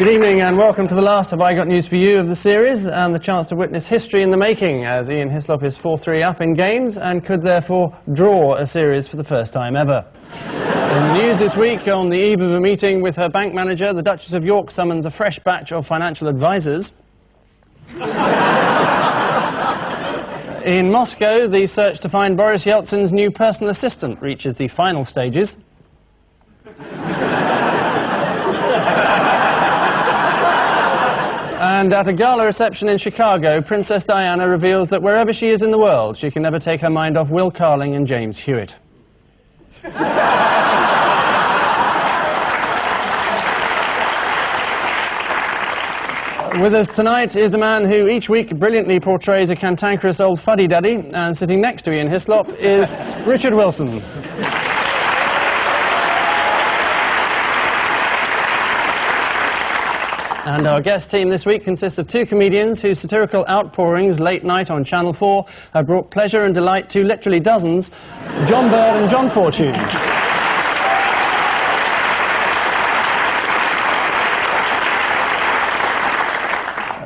Good evening and welcome to the last Have I Got News For You of the series, and the chance to witness history in the making, as Ian Hislop is 4-3 up in games and could therefore draw a series for the first time ever. In the news this week, on the eve of a meeting with her bank manager, the Duchess of York summons a fresh batch of financial advisors. In Moscow, the search to find Boris Yeltsin's new personal assistant reaches the final stages. And at a gala reception in Chicago, Princess Diana reveals that wherever she is in the world, she can never take her mind off Will Carling and James Hewitt. With us tonight is a man who each week brilliantly portrays a cantankerous old fuddy-duddy, and sitting next to Ian Hislop is Richard Wilson. And our guest team this week consists of two comedians whose satirical outpourings late night on Channel 4 have brought pleasure and delight to literally dozens, John Bird and John Fortune.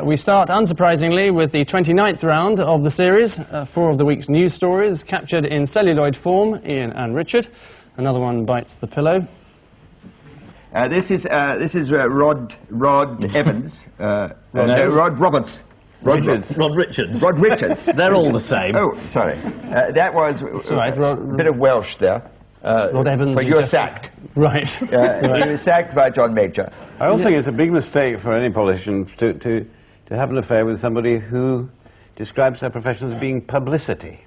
We start, unsurprisingly, with the 29th round of the series. 4 of the week's news stories captured in celluloid form, Ian and Richard. Another one bites the pillow. This is Rod Evans. Rod Roberts. Rod Richards. Rod Richards. They're all the same. Oh, sorry. That was a bit of Welsh there. Rod Evans. But you're sacked. Right. He was sacked by John Major. I also think it's a big mistake for any politician to have an affair with somebody who describes their profession as being publicity.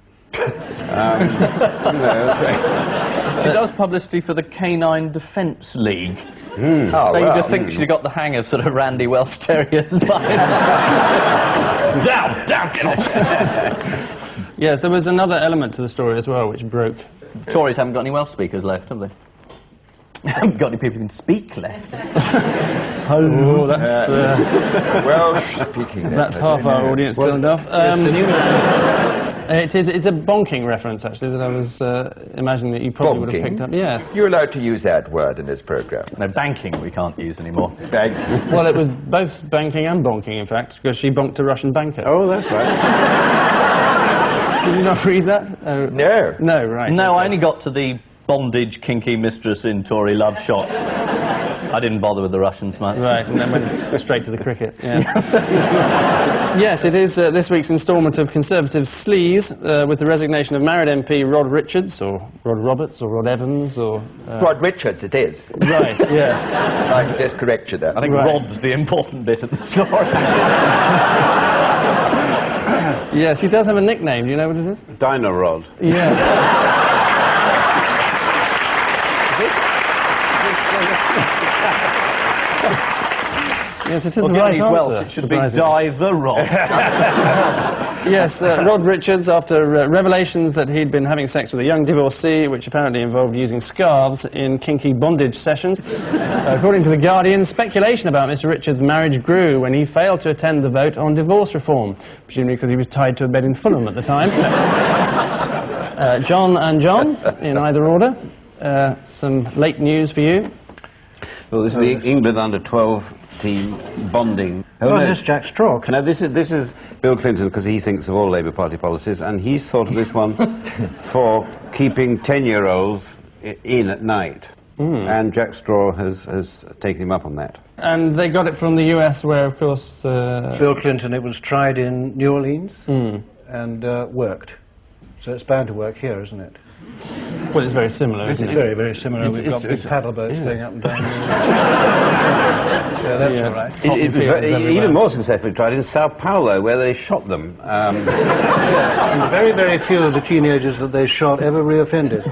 She does publicity for the Canine Defence League. Oh, so well, you just think she'd got the hang of sort of Randy Welsh Terriers. Down, get off! Yes, there was another element to the story as well, which broke. The Tories haven't got any Welsh speakers left, have they? Haven't got any people who can speak left. Oh, that's... Welsh speaking. That's half our audience turned off. It's a bonking reference, actually, that I was imagining that you probably would have picked up. Yes. You're allowed to use that word in this programme. No, banking we can't use anymore. Banking. Well, it was both banking and bonking, in fact, because she bonked a Russian banker. Oh, that's right. Did you not read that? No. No, right. No, I only got to the bondage kinky mistress in Tory love shot. I didn't bother with the Russians much. Right, and then went straight to the cricket. Yeah. Yes, it is this week's instalment of Conservative Sleaze, with the resignation of married MP Rod Richards, or Rod Roberts, or Rod Evans, or... Rod Richards, it is. Right, yes. I can just correct you there. I think Rod's the important bit of the story. Yes, he does have a nickname. Do you know what it is? Dino Rod. Yes. Yes, it is the right answer. Welsh, it should be Die the Rod. Yes, Rod Richards, after revelations that he'd been having sex with a young divorcee, which apparently involved using scarves in kinky bondage sessions. According to The Guardian, speculation about Mr. Richards' marriage grew when he failed to attend the vote on divorce reform, presumably because he was tied to a bed in Fulham at the time. John and John, in either order. Some late news for you. Well, this is the England under-12 team bonding. Oh, no, this is Jack Straw. No, this is Bill Clinton, because he thinks of all Labour Party policies, and he's thought of this one for keeping 10-year-olds in at night. And Jack Straw has taken him up on that. And they got it from the US, where, of course... Bill Clinton, it was tried in New Orleans and worked. So it's bound to work here, isn't it? Well, it's very similar, isn't it? It's very, very similar. We've got big paddle boats going up and down. So that's all right. It was even more successfully tried in Sao Paulo, where they shot them. And very, very few of the teenagers that they shot ever reoffended.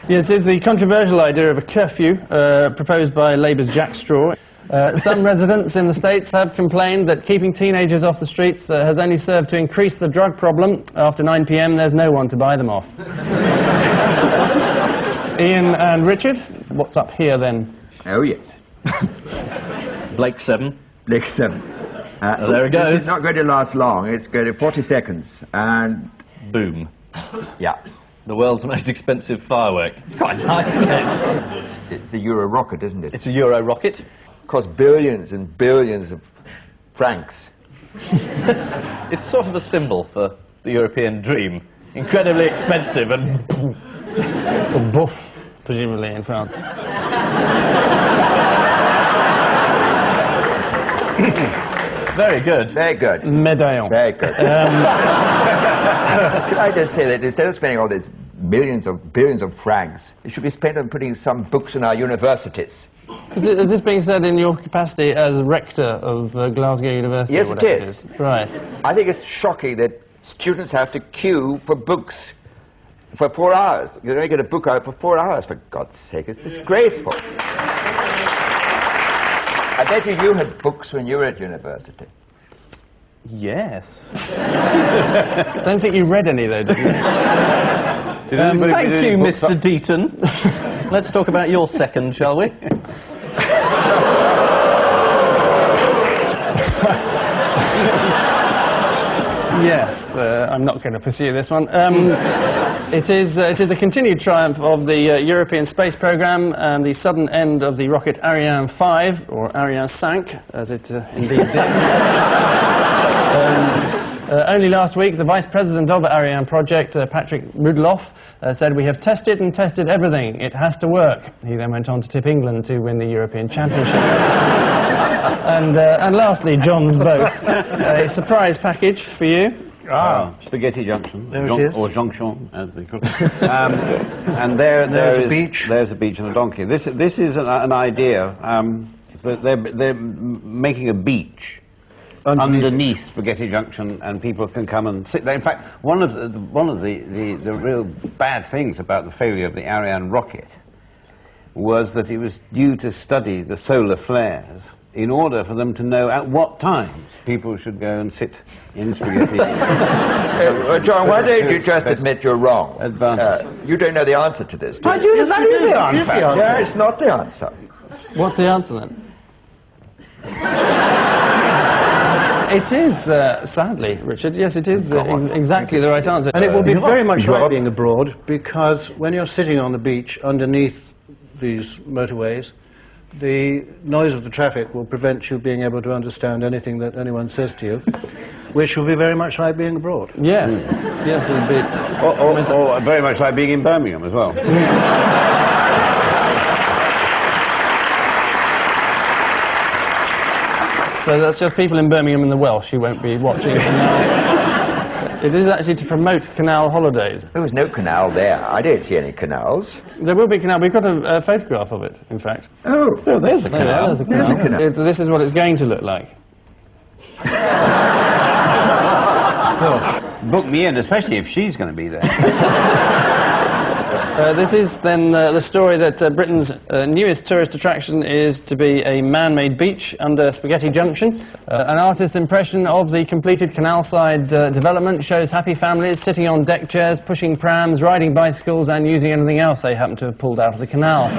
Yes, there's the controversial idea of a curfew proposed by Labour's Jack Straw. Some residents in the States have complained that keeping teenagers off the streets has only served to increase the drug problem. After 9 p.m, there's no one to buy them off. Ian and Richard, what's up here then? Oh, yes. Blake 7. Blake 7. There it goes. This is not going to last long. It's going to 40 seconds. And... Boom. Yeah. The world's most expensive firework. It's quite nice, isn't it? It's a Euro rocket, isn't it? It's a Euro rocket. Costs billions and billions of francs. It's sort of a symbol for the European dream. Incredibly expensive and... Or bouffe, presumably, in France. Very good. Very good. Médaillon. Very good. Can I just say that instead of spending all these billions of francs, it should be spent on putting some books in our universities. Is this being said in your capacity as rector of Glasgow University? Yes, it is. Right. I think it's shocking that students have to queue for books for 4 hours. You don't get a book out for 4 hours, for God's sake. It's disgraceful. I bet you had books when you were at university. Yes. Don't think you read any, though, did you? Thank you, Mr. Deaton. Let's talk about your second, shall we? Yes, I'm not going to pursue this one. It is a continued triumph of the European space programme and the sudden end of the rocket Ariane 5, or Ariane 5, as it indeed did. Only last week, the vice president of the Ariane project, Patrick Rudloff, said, "We have tested and tested everything. It has to work." He then went on to tip England to win the European Championships. And lastly, John's both. A surprise package for you. Spaghetti Junction, There it is. or Jonction, as they call it. And there's a beach. There's a beach and a donkey. This is an idea. That they're making a beach underneath Spaghetti Junction, and people can come and sit there. In fact, one of the real bad things about the failure of the Ariane rocket was that it was due to study the solar flares in order for them to know at what times people should go and sit in Spaghetti Junction. John, why don't you just admit you're wrong? Advantage. You don't know the answer to this, do you? That is the answer. Yeah, it's not the answer. What's the answer, then? It is, sadly, Richard, yes, it is exactly the right answer. And it will be very much like being abroad, because when you're sitting on the beach underneath these motorways, the noise of the traffic will prevent you being able to understand anything that anyone says to you, which will be very much like being abroad. Yes, yes, it'll be... Or very much like being in Birmingham as well. So that's just people in Birmingham and the Welsh who won't be watching it now. It is actually to promote canal holidays. There was no canal there. I didn't see any canals. There will be a canal. We've got a photograph of it, in fact. Oh, There's a canal. There's a canal. This is what it's going to look like. Book me in, especially if she's going to be there. This is then the story that Britain's newest tourist attraction is to be a man-made beach under Spaghetti Junction. An artist's impression of the completed canal-side development shows happy families sitting on deck chairs, pushing prams, riding bicycles and using anything else they happen to have pulled out of the canal.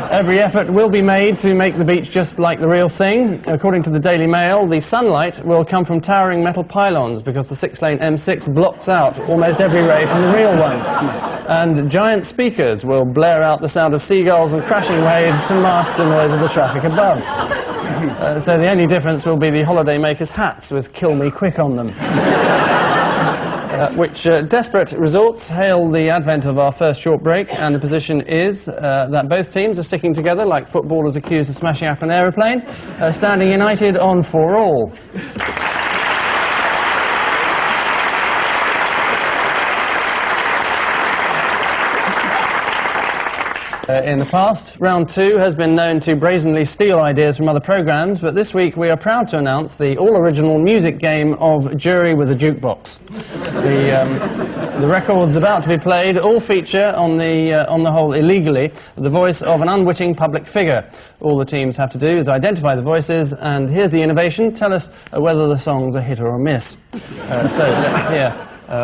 Every effort will be made to make the beach just like the real thing. According to the Daily Mail, the sunlight will come from towering metal pylons because the 6-lane M6 blocks out almost every ray from the real one. And giant speakers will blare out the sound of seagulls and crashing waves to mask the noise of the traffic above. So the only difference will be the holidaymakers' hats with "Kill Me Quick" on them. Which desperate resorts hail the advent of our first short break, and the position is that both teams are sticking together like footballers accused of smashing up an aeroplane, standing united on 4-all. In the past, round 2 has been known to brazenly steal ideas from other programmes, but this week we are proud to announce the all-original music game of Jury with a Jukebox. The records about to be played all feature, on the whole illegally, the voice of an unwitting public figure. All the teams have to do is identify the voices, and here's the innovation: tell us whether the song's a hit or a miss. So let's hear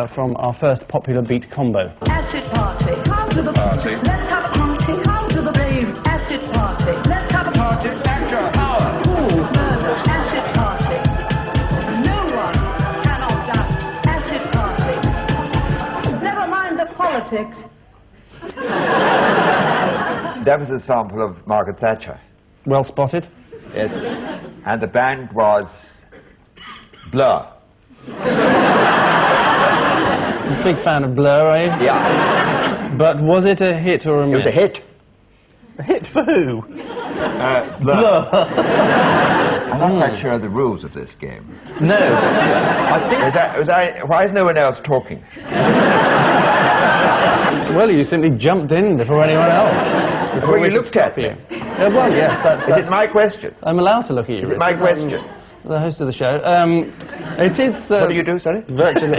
from our first popular beat combo. Acid party, come to the party. Let's have a party, come to the rave. Acid party, let's have a party. Spectre, power, cool, murder. Acid party, no one cannot doubt. Acid party, Perfect. That was a sample of Margaret Thatcher. Well spotted. Yes. And the band was Blur. Big fan of Blur, are you? Yeah. But was it a hit or a miss? It was a hit. A hit for who? Blur. I'm not quite sure of the rules of this game. No. I think... Why is no one else talking? Well, you simply jumped in before anyone else. Well, you looked at me. Well, yes, that's... Is it my question? I'm allowed to look at you. Is it my question? I'm the host of the show. It is... What do you do, sorry? Virtually...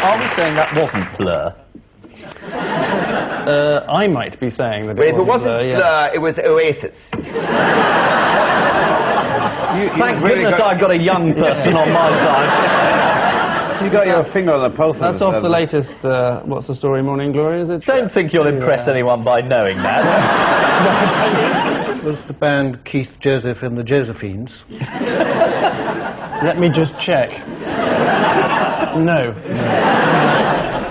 Are we saying that wasn't Blur? I might be saying that But if it wasn't Blur, yeah. Blur, it was Oasis. Thank goodness I've got a young person on my side. You got your finger on the pulse. That's off the latest What's the Story Morning Glory, is it? Don't think you'll impress anyone by knowing that. Was the band Keith Joseph and the Josephines? Let me just check. No.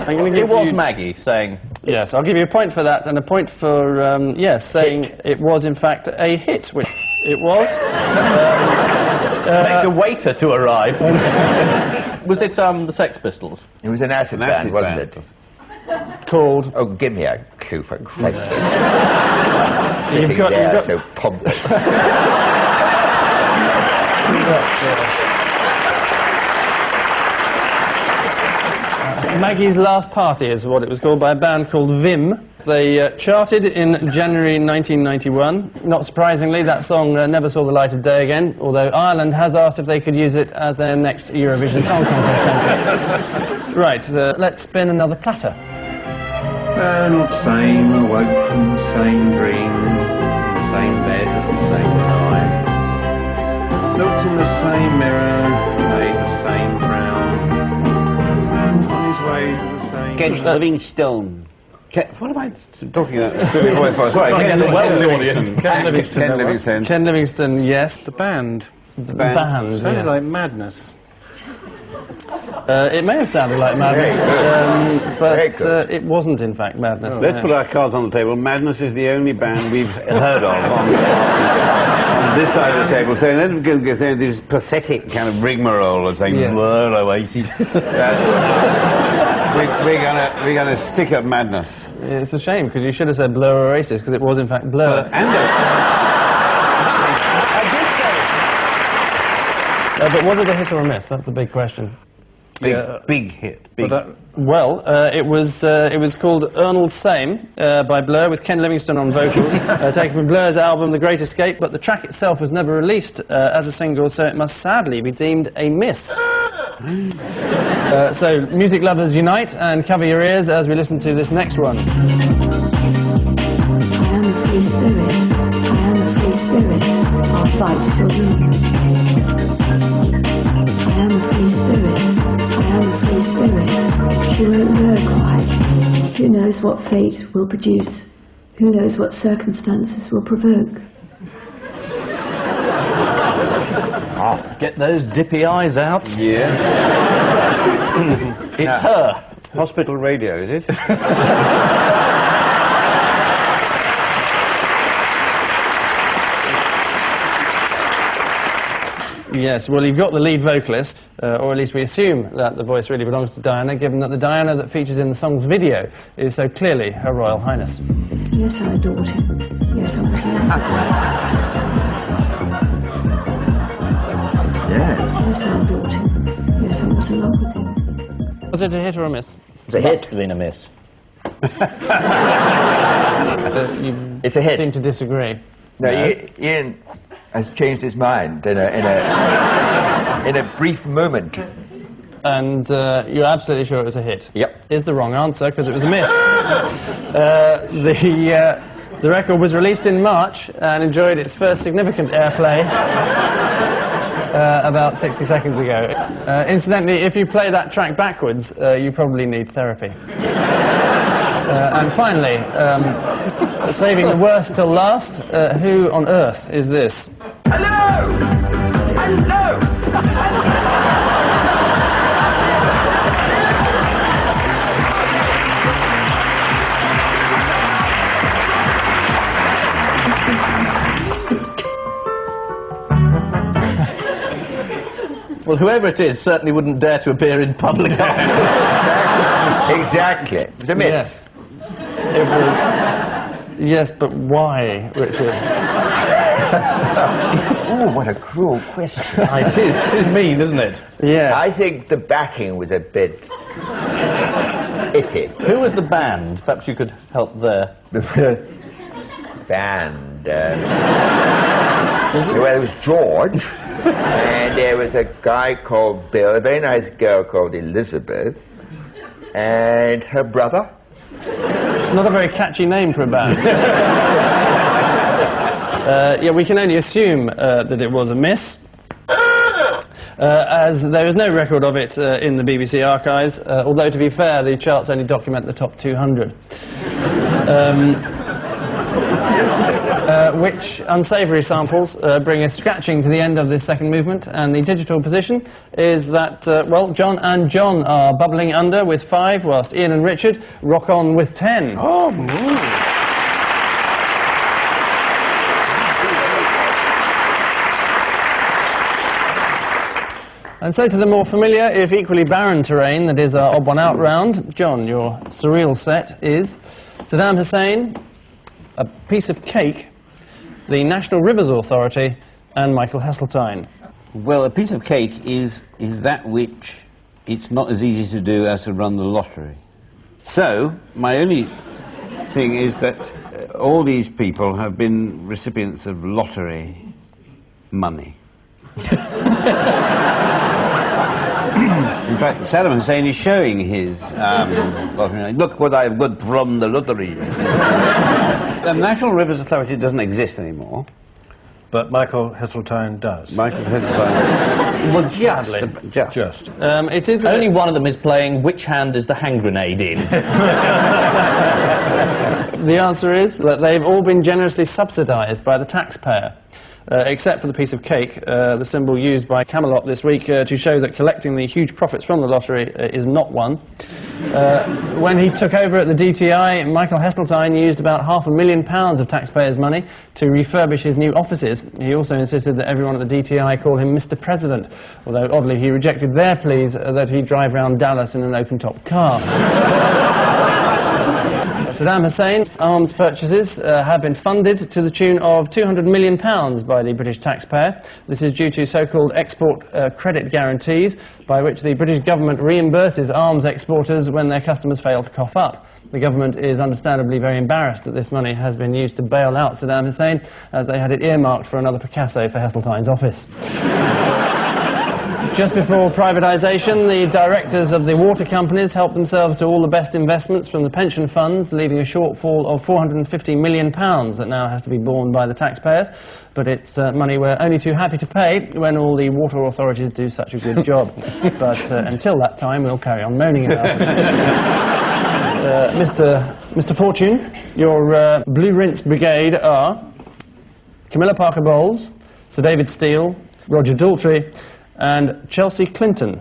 I'm going to give It was you... Maggie saying... Yes, I'll give you a point for that, and a point for, yes, saying it was, in fact, a hit, which it was. Expect a waiter to arrive. Was it the Sex Pistols? It was an acid band, wasn't it? Called... Oh, give me a clue, for Christ's sake. Sitting got- there, you've got- so pompous. Maggie's Last Party is what it was called, by a band called Vim. They charted in January 1991. Not surprisingly, that song never saw the light of day again, although Ireland has asked if they could use it as their next Eurovision Song Contest entry. Right, let's spin another platter. Not same, awoke from the same dream, in the same bed at the same time. Looked in the same mirror, made the same frown. On his way to the same... Ken Livingstone. What am I talking about? Silly voice for? Sorry, Trying to Ken get the Welsh Livingstone. Ken Livingstone. Ken Livingstone. Ken Livingstone, yes. The band. The band, Sounded yes. like Madness. It may have sounded like Madness, Very but good. it wasn't, in fact, Madness. Let's put our cards on the table. Madness is the only band we've heard of on this side of the table. So then we're going to go this pathetic kind of rigmarole of saying, Yeah. "Well, Oasis." We're going to stick at Madness. It's a shame, because you should have said Blur or Oasis, because it was, in fact, Blur. But was it a hit or a miss? That's the big question. Big hit. Big. Well, it was called Ernal Same by Blur, with Ken Livingstone on vocals, taken from Blur's album The Great Escape, but the track itself was never released as a single, so it must sadly be deemed a miss. So, music lovers unite and cover your ears as we listen to this next one. I am a free spirit. I am a free spirit. I'll fight till the end. I am a free spirit. I am a free spirit. She won't know quite. Who knows what fate will produce? Who knows what circumstances will provoke? Get those dippy eyes out. Yeah. It's her. Hospital radio, is it? Yes, well, you've got the lead vocalist, or at least we assume that the voice really belongs to Diana, given that the Diana that features in the song's video is so clearly Her Royal Highness. Yes, I adored him. Yes, I was in love with him. Yes. Yes, I adored him. Yes, I was in love with him. Was it a hit or a miss? It's a Must hit. have been a miss. You It's a hit. seem to disagree. No, Ian has changed his mind in a brief moment. And you're absolutely sure it was a hit? Yep. Is the wrong answer, because it was a miss. The record was released in March and enjoyed its first significant airplay about 60 seconds ago. Incidentally, if you play that track backwards, you probably need therapy. And finally, saving the worst till last, who on earth is this? Hello! And no! Well, whoever it is certainly wouldn't dare to appear in public after. Exactly. It's a miss. Yes. Yes, but why, Richard? Oh, what a cruel question. It is mean, isn't it? Yes. I think the backing was a bit iffy. Who was the band? Perhaps you could help there. The band. Well, it was George, and there was a guy called Bill, a very nice girl called Elizabeth, and her brother. It's not a very catchy name for a band. Yeah, we can only assume that it was a miss, as there is no record of it in the BBC archives, although, to be fair, the charts only document the top 200. Which unsavoury samples bring us scratching to the end of this second movement, and the digital position is that, well, John and John are bubbling under with 5, whilst Ian and Richard rock on with 10. Oh, And so to the more familiar, if equally barren terrain that is our odd one out round. John, your surreal set is Saddam Hussein, A Piece of Cake, the National Rivers Authority, and Michael Heseltine. Well, a piece of cake is that which it's not as easy to do as to run the lottery. So, my only thing is that all these people have been recipients of lottery money. In fact, Saddam Hussein is showing his lottery. Look what I've got from the lottery. The National Rivers Authority doesn't exist anymore. but Michael Heseltine does. Michael Heseltine. Well, Just. It is Only one of them is playing Which Hand is the Hand Grenade in? The answer is that they've all been generously subsidised by the taxpayer. Except for the piece of cake, the symbol used by Camelot this week to show that collecting the huge profits from the lottery is not one. When he took over at the DTI, Michael Heseltine used about £500,000 of taxpayers' money to refurbish his new offices. He also insisted that everyone at the DTI call him Mr. President, although oddly he rejected their pleas that he drive around Dallas in an open-top car. Saddam Hussein's arms purchases have been funded to the tune of £200 million by the British taxpayer. This is due to so-called export credit guarantees, by which the British government reimburses arms exporters when their customers fail to cough up. The government is understandably very embarrassed that this money has been used to bail out Saddam Hussein, as they had it earmarked for another Picasso for Heseltine's office. Just before privatisation, the directors of the water companies helped themselves to all the best investments from the pension funds, leaving a shortfall of £450 million that now has to be borne by the taxpayers. But it's money we're only too happy to pay when all the water authorities do such a good job. But until that time, we'll carry on moaning about it. Mr. Fortune, your Blue Rinse Brigade are Camilla Parker Bowles, Sir David Steele, Roger Daltrey, and Chelsea Clinton.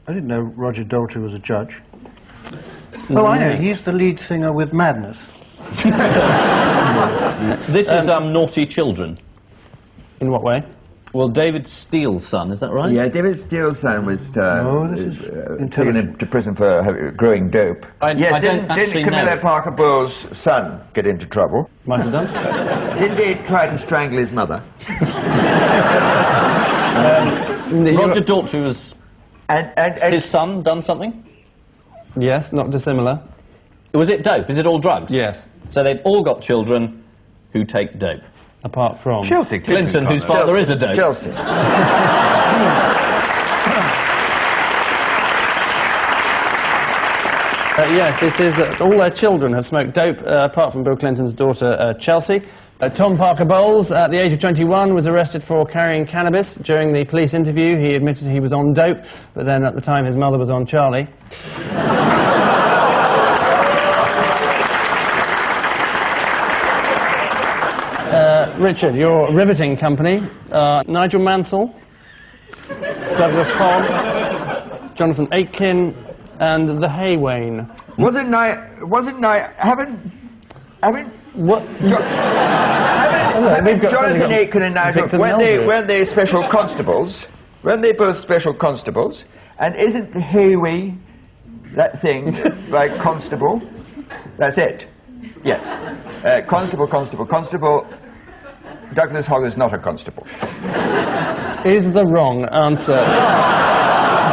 I didn't know Roger Daltrey was a judge. Oh, I know. He's the lead singer with Madness. This is Naughty Children. In what way? Well, David Steele's son, is that right? Yeah, David Steele's son was taken intelligent. into prison for growing dope. Didn't Camilla Parker Bowles' son get into trouble? Might have done. Didn't he try to strangle his mother? Roger Daltrey was... And his son done something? Yes, not dissimilar. Was it dope? Is it all drugs? Yes. So they've all got children who take dope. Apart from... Chelsea Clinton, whose father is a dope. Chelsea. Yes, it is that all their children have smoked dope, apart from Bill Clinton's daughter, Chelsea. Tom Parker Bowles, at the age of 21, was arrested for carrying cannabis. During the police interview, he admitted he was on dope, but then at the time his mother was on Charlie. Richard, your riveting company, Nigel Mansell, Douglas Hogg, Jonathan Aitken, and the Haywain. Haven't What? Jonathan Aitken and Nigel, weren't they special constables? Weren't they both special constables? And isn't the Hayway that thing like constable? That's it. Yes. Constable. Douglas Hogg is not a constable. Is the wrong answer.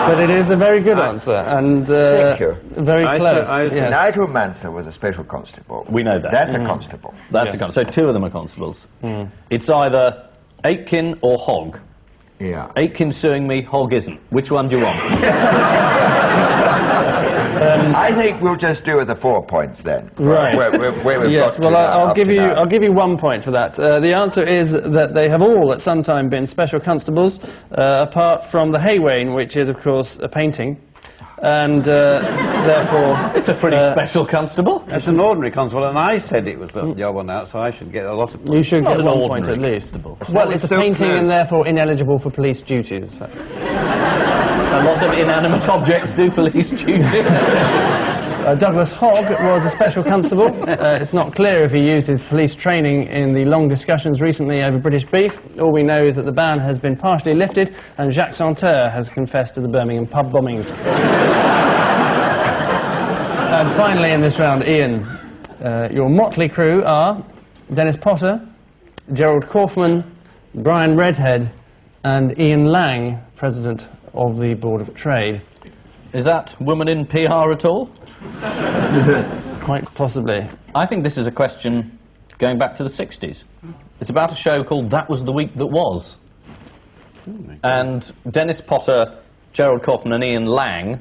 But it is a very good answer, and Thank you. very close. Yes. Nigel Mansell was a special constable. We know that. That's a constable. That's a constable. So two of them are constables. It's either Aitken or Hogg. Yeah. Aitken's suing me, Hogg isn't. Which one do you want? I think we'll just do the 4 points then. Right. Where we've Yes. got to Well, now, I'll up give to you. now. I'll give you 1 point for that. The answer is that they have all, at some time, been special constables, apart from the Haywain, which is, of course, a painting, and therefore It's a pretty special constable. It's an ordinary constable, and I said it was the odd one out, so I should get a lot of points. you should not get an 1 point ordinary at least. constable. Well, it's a so painting, close. and therefore ineligible for police duties. That's A lot of inanimate objects do police duty. Douglas Hogg was a special constable. It's not clear if he used his police training in the long discussions recently over British beef. All we know is that the ban has been partially lifted and Jacques Santerre has confessed to the Birmingham pub bombings. And finally in this round, Ian, your motley crew are Dennis Potter, Gerald Kaufman, Brian Redhead and Ian Lang, President of the Board of Trade. Is that woman in PR at all? Quite possibly. I think this is a question going back to the 60s. It's about a show called That Was the Week That Was. And Dennis Potter, Gerald Kaufman and Ian Lang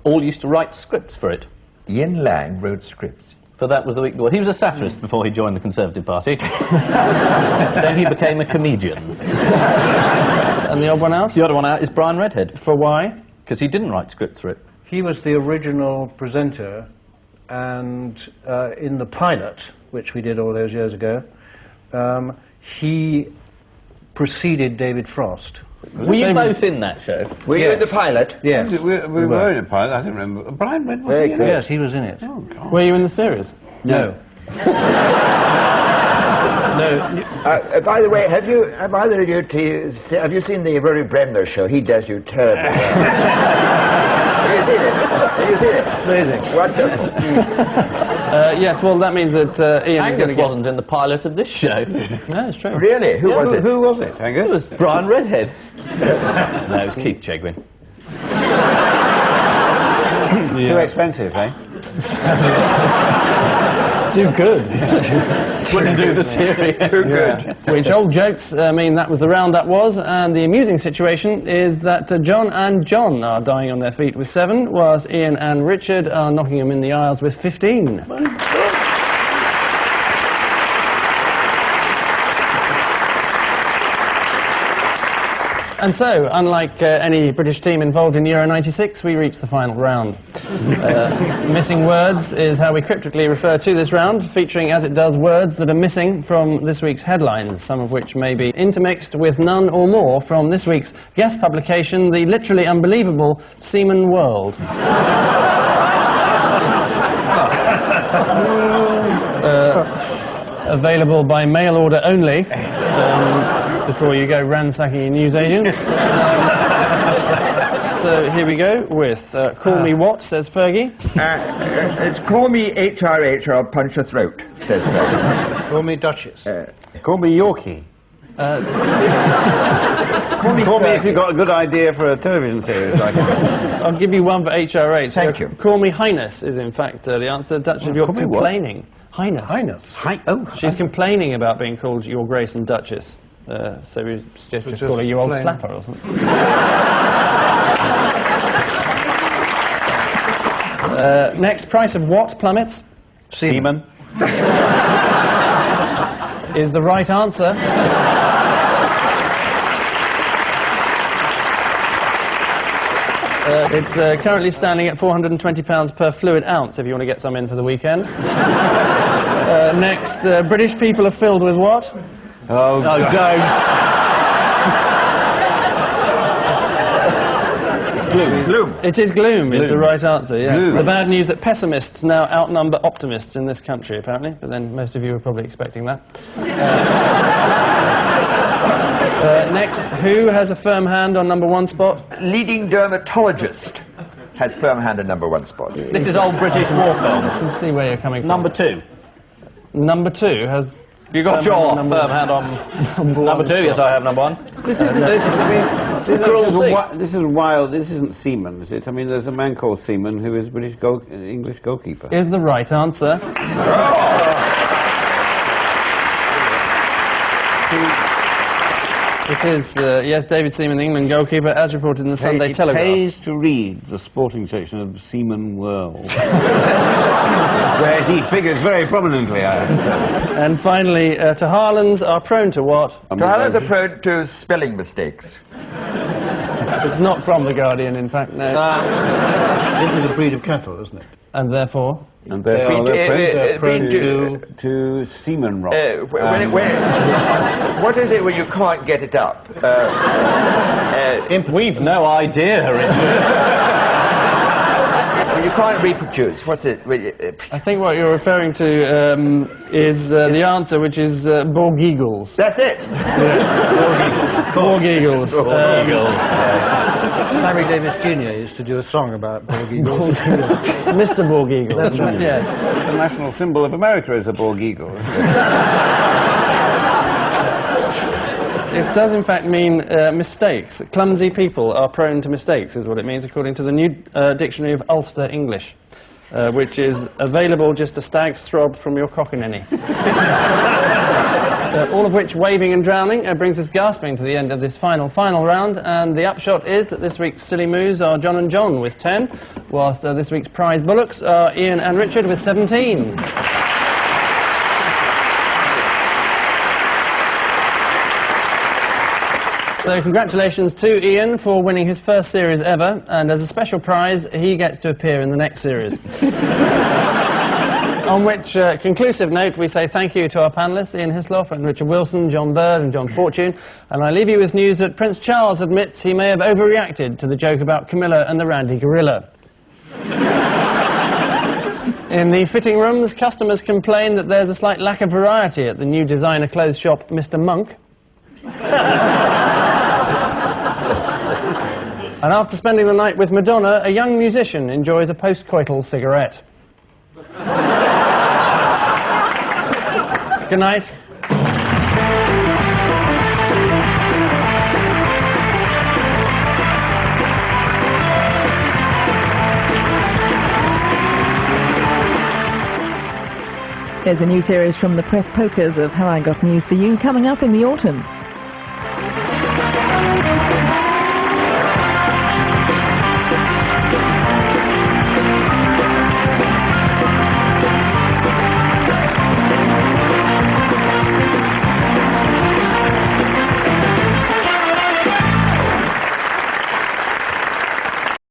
all used to write scripts for it. Ian Lang wrote scripts. For That Was the Week That Was. He was a satirist before he joined the Conservative Party. Then he became a comedian. And the odd one out? The other one out is Brian Redhead, For why? because he didn't write scripts for it. He was the original presenter, and in the pilot, which we did all those years ago, he preceded David Frost. Were you both in that show? Were you in the pilot? Yes. We were in a pilot, I didn't remember. Brian Red was he in it? Yes, he was in it. Were you in the series? No. No. By the way, have either of you have you seen the Rory Bremner show? He does you terribly well. Have you seen it? Have you seen it? Amazing. Wonderful. Yes, well, that means that Ian is going Angus to get... wasn't in the pilot of this show. No, it's true. Really? Who was it? Who was it, Angus? It was Brian Redhead. No, it was Keith Chegwin. Too expensive, eh? Too good. Wouldn't do the series. Too good. Which old jokes mean that was the round that was, and the amusing situation is that John and John are dying on their feet with 7, whilst Ian and Richard are knocking them in the aisles with 15. And so, unlike any British team involved in Euro 96, we reach the final round. Missing words is how we cryptically refer to this round, featuring as it does words that are missing from this week's headlines, some of which may be intermixed with none or more from this week's guest publication, the literally unbelievable Seaman World. Available by mail order only. Before you go ransacking your newsagents. So here we go with Call Me What, says Fergie. It's call me HRH or I'll punch your throat, says Fergie. Call me Duchess. Call me Yorkie. Call me if you've got a good idea for a television series. I'll give you one for HRH. Thank you. Call Me Highness is in fact the answer. Duchess of York call me what? complaining. Highness. Highness. She's complaining about being called Your Grace and Duchess. So we suggest just call her your old plain. slapper or something. Next, price of what plummets? Seaman. Is the right answer. It's currently standing at £420 per fluid ounce if you want to get some in for the weekend. Next, British people are filled with what? Oh, don't. Gloom. It is gloom, is the right answer, yes. Gloom. The bad news that pessimists now outnumber optimists in this country, apparently, but then most of you were probably expecting that. Next, who has a firm hand on number 1 spot? Leading dermatologist has firm hand on number 1 spot. This is old British war films. Let's see where you're coming from. Number 2. Number 2 has... You got your firm hand on number 2? Yes, I have number 1. This is wild. This isn't Seaman, is it? I mean, there's a man called Seaman who is British English goalkeeper. Is the right answer. It is, yes, David Seaman, the England goalkeeper, as reported in the Sunday Telegraph. It pays to read the sporting section of Seaman World, where he figures very prominently, I understand. And finally, to Harlands are prone to what? To Harlands are prone to spelling mistakes. It's not from The Guardian, in fact, no. This is a breed of cattle, isn't it? And therefore? And therefore they're prone to to seaman rot. What is it when you can't get it up? We've no idea, Richard. When you can't reproduce, what's it? I think what you're referring to is the answer, which is Borg Eagles. That's it. Yes. Borg Eagles. Sammy Davis Jr. used to do a song about Borg Eagles. Mr. Borg Eagle. That's right. Yes. The national symbol of America is a Borg Eagle. It does, in fact, mean mistakes. Clumsy people are prone to mistakes, is what it means, according to the new Dictionary of Ulster English, which is available just a stag's throb from your cockanenny. All of which, waving and drowning, brings us gasping to the end of this final round, and the upshot is that this week's Silly Moos are John and John with 10, whilst this week's prize bullocks are Ian and Richard with 17. So congratulations to Ian for winning his first series ever, and as a special prize, he gets to appear in the next series. On which conclusive note, we say thank you to our panellists, Ian Hislop and Richard Wilson, John Bird and John Fortune, and I leave you with news that Prince Charles admits he may have overreacted to the joke about Camilla and the Randy Gorilla. In the fitting rooms, customers complain that there's a slight lack of variety at the new designer clothes shop, Mr. Monk. And after spending the night with Madonna, a young musician enjoys a post-coital cigarette. Good night. There's a new series from the Press Pokers of How I Got News for You coming up in the autumn.